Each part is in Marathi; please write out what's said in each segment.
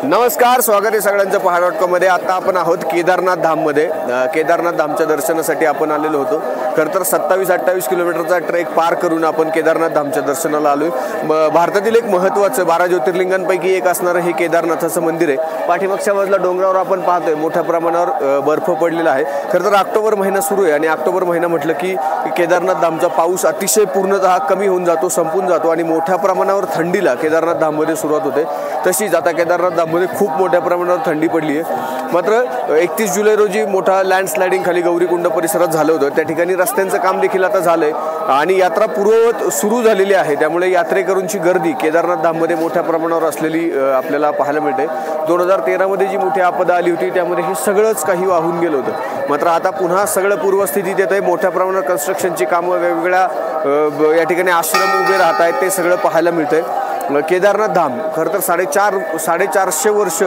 नमस्कार, स्वागत आहे सगळ्यांचं पहाड.com मध्ये। आता आपण आहोत केदारनाथ धाममध्ये। केदारनाथ धामच्या दर्शनासाठी आपण आलेलो होतो। खरं तर 27-28 किलोमीटरचा ट्रेक पार करून आपण केदारनाथ धामच्या दर्शनाला आलोय। भारतातील एक महत्त्वाचं 12 ज्योतिर्लिंगांपैकी एक असणारं हे केदारनाथाचं मंदिर आहे। पाठीमागच्या बाजूला डोंगरावर आपण पाहतोय मोठ्या प्रमाणावर बर्फ पडलेला आहे। खरं तर ऑक्टोबर महिना सुरू आहे आणि ऑक्टोबर महिना म्हटलं की केदारनाथ धामचा पाऊस अतिशय पूर्णतः कमी होऊन जातो, संपून जातो आणि मोठ्या प्रमाणावर थंडीला केदारनाथ धाममध्ये सुरुवात होते। तशीच आता केदारनाथ धाममध्ये खूप मोठ्या प्रमाणावर थंडी पडली आहे। मात्र 31 जुलै रोजी मोठा लँडस्लाइडिंग खाली गौरीकुंड परिसरात झालं होतं। त्या ठिकाणी रस्त्यांचं काम देखील आता झालंय आणि यात्रा पूर्ववत सुरू झालेली आहे। त्यामुळे यात्रेकरूंची गर्दी केदारनाथ धाममध्ये मोठ्या प्रमाणावर असलेली आपल्याला पाहायला मिळते। 2013 मध्ये जी मोठी आपदा आली होती त्यामध्ये हे सगळंच काही वाहून गेलं होतं। मात्र आता पुन्हा सगळं पूर्वस्थितीत येत आहे। मोठ्या प्रमाणावर कन्स्ट्रक्शनची कामं, वेगवेगळ्या या ठिकाणी आश्रम उभे राहत आहेत, ते सगळं पाहायला मिळतंय। केदारनाथ धाम खरं तर 450 वर्ष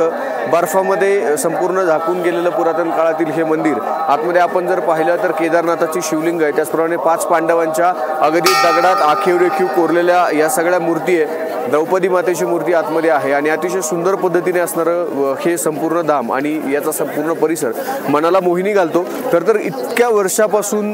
बर्फामध्ये संपूर्ण झाकून गेलेलं पुरातन काळातील हे मंदिर। आतमध्ये आपण जर पाहिलं तर केदारनाथाची शिवलिंग आहे, त्याचप्रमाणे 5 पांडवांच्या अगदी दगडात आखीव रेखीव कोरलेल्या या सगळ्या मूर्ती आहे। द्रौपदी मातेची मूर्ती आतमध्ये आहे आणि अतिशय सुंदर पद्धतीने असणारं हे संपूर्ण धाम आणि याचा संपूर्ण परिसर मनाला मोहिनी घालतो। खरं तर इतक्या वर्षापासून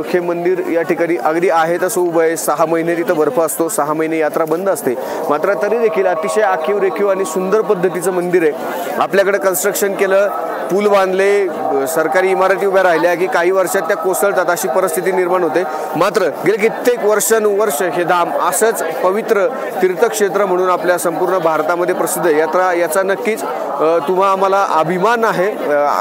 हे मंदिर या ठिकाणी अगदी आहे तसं उभं आहे। 6 महिने तिथं बर्फ असतो, 6 महिने यात्रा बंद असते। मात्र तरी देखील अतिशय आखीव रेखीव आणि सुंदर पद्धतीचं मंदिर आहे। आपल्याकडे कन्स्ट्रक्शन केलं, पूल बांधले, सरकारी इमारती उभ्या राहिल्या की काही वर्षात त्या कोसळतात, अशी परिस्थिती निर्माण होते। मात्र गेले कित्येक वर्षानुवर्ष हे धाम असंच पवित्र तीर्थक्षेत्र म्हणून आपल्या संपूर्ण भारतामध्ये प्रसिद्ध आहे। याचा नक्कीच तुम्हा आम्हाला अभिमान आहे,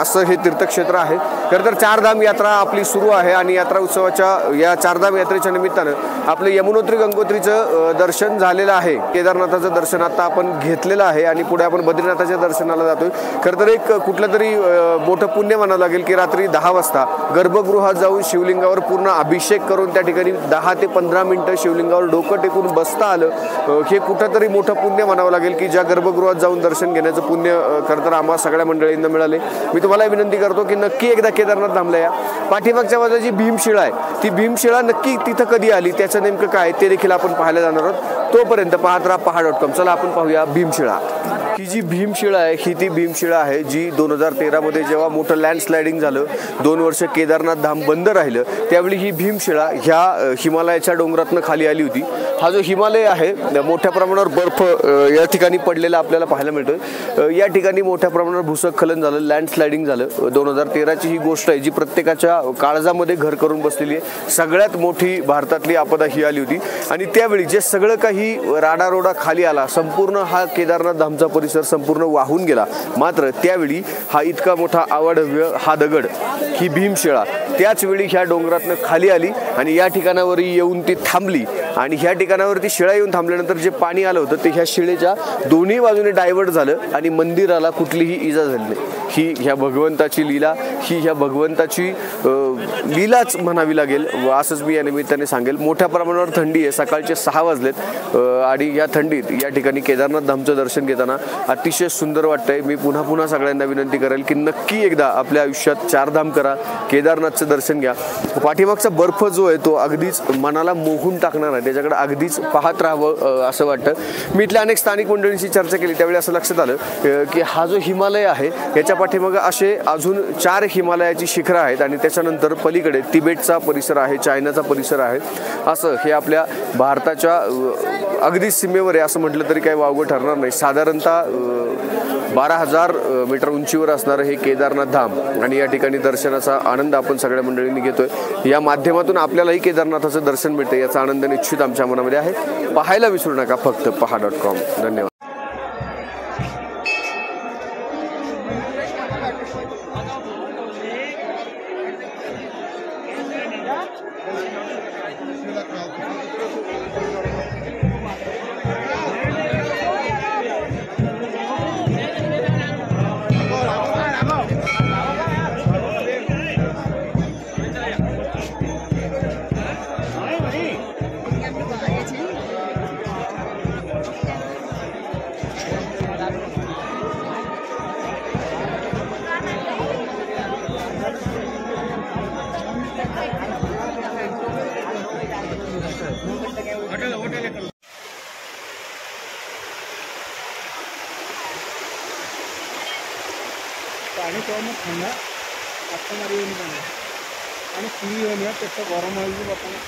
असं हे तीर्थक्षेत्र आहे। खरं तर 4 धाम यात्रा आपली सुरू आहे आणि यात्रा उत्सवाच्या या 4 धाम यात्रेच्या निमित्तानं आपलं यमुनोत्री गंगोत्रीचं दर्शन झालेलं आहे। केदारनाथाचं दर्शन आता आपण घेतलेलं आहे आणि पुढे आपण बद्रीनाथाच्या दर्शनाला जातोय। खरं तर एक कुठलं तरी मोठं पुण्य म्हणावं लागेल की रात्री 10 वाजता गर्भगृहात जाऊन शिवलिंगावर पूर्ण अभिषेक करून त्या ठिकाणी 10 ते 15 मिनिटं शिवलिंगावर डोकं टेकून बसता आलं। हे कुठंतरी मोठं पुण्य म्हणावं लागेल की ज्या गर्भगृहात जाऊन दर्शन घेण्याचं पुण्य खरं तर आम्हा सगळ्या मंडळींना मिळाले। मी तुम्हाला विनंती करतो की नक्की एकदा केदारनाथ धामला या। पाठीमागच्या बाजूला जी भीमशिळा आहे, ती भीमशिळा नक्की तिथं कधी आली, त्याचं नेमकं काय ते देखील आपण पाहायला जाणार आहोत। तोपर्यंत पाहत राहा पहाड.com। चला आपण पाहूया भीमशिळा। ही जी भीमशिळा आहे ही ती भीमशिळा आहे जी 2013 मध्ये जेव्हा मोठं लँडस्लाइडिंग झालं, 2 वर्ष केदारनाथ धाम बंद राहिलं, त्यावेळी ही भीमशिळा ह्या हिमालयाच्या डोंगरातनं खाली आली होती। हा जो हिमालय आहे मोठ्या प्रमाणावर बर्फ या ठिकाणी पडलेला आपल्याला पाहायला मिळतोय। या ठिकाणी मोठ्या प्रमाणावर भूस्खलन झालं, लँडस्लाइडिंग झालं। 2013ची ही गोष्ट आहे जी प्रत्येकाच्या काळजामध्ये घर करून बसलेली आहे। सगळ्यात मोठी भारतातली आपदा ही आली होती आणि त्यावेळी जे सगळं काही राडारोडा खाली आला, संपूर्ण हा केदारनाथ धामचा परिसर संपूर्ण वाहून गेला। मात्र त्यावेळी हा इतका मोठा अवाढव्य हा दगड, ही भीमशिळा त्याच वेळी ह्या डोंगरातनं खाली आली आणि या ठिकाणावर येऊन ती थांबली आणि ह्या ठिकाणावरती शिळा येऊन थांबल्यानंतर जे पाणी आलं होतं ते ह्या शिळेच्या दोन्ही बाजूने डायव्हर्ट झालं आणि मंदिराला कुठलीही इजा झाली नाही। ही ह्या भगवंताची लीला, ही ह्या भगवंताची लीलाच म्हणावी लागेल, असंच मी या निमित्ताने सांगेल। मोठ्या प्रमाणावर थंडी आहे, सकाळचे 6 वाजलेत आणि या थंडीत या ठिकाणी केदारनाथ धामचं दर्शन घेताना अतिशय सुंदर वाटतंय। मी पुन्हा सगळ्यांना विनंती करेल की नक्की एकदा आपल्या आयुष्यात 4 धाम करा, केदारनाथचं दर्शन घ्या। पाठीमागचा बर्फ जो आहे तो अगदीच मनाला मोहून टाकणार आहे, त्याच्याकडे अगदीच पाहत राहावं असं वाटतं। मी इथल्या अनेक स्थानिक मंडळींशी चर्चा केली, त्यावेळी असं लक्षात आलं की हा जो हिमालय आहे याच्या पाठीमागं असे अजून 4 हिमालयाची शिखरं आहेत आणि त्याच्यानंतर पलीकडे तिबेटचा परिसर आहे, चायनाचा परिसर आहे। असं हे आपल्या भारताच्या अगदी सीमेवर आहे असं म्हटलं तरी काही वावगं ठरणार नाही। साधारणतः 12,000 मीटर उंचीवर असणारं हे केदारनाथ धाम आणि या ठिकाणी दर्शनाचा आनंद आपण सगळ्या मंडळींनी घेतोय। या माध्यमातून आपल्यालाही केदारनाथाचं दर्शन मिळतं याचा आनंद निश्चित आमच्या मनामध्ये आहे। पाहायला विसरू नका फक्त पहाड.com। धन्यवाद। ପାଣି କମ ଥଣ୍ଡା ହାତ ମାରିବନି ପାଣି ପାଣି ପିଇବନି ପେଟ ଗରମ ହେଇକି ବର୍ତ୍ତମାନ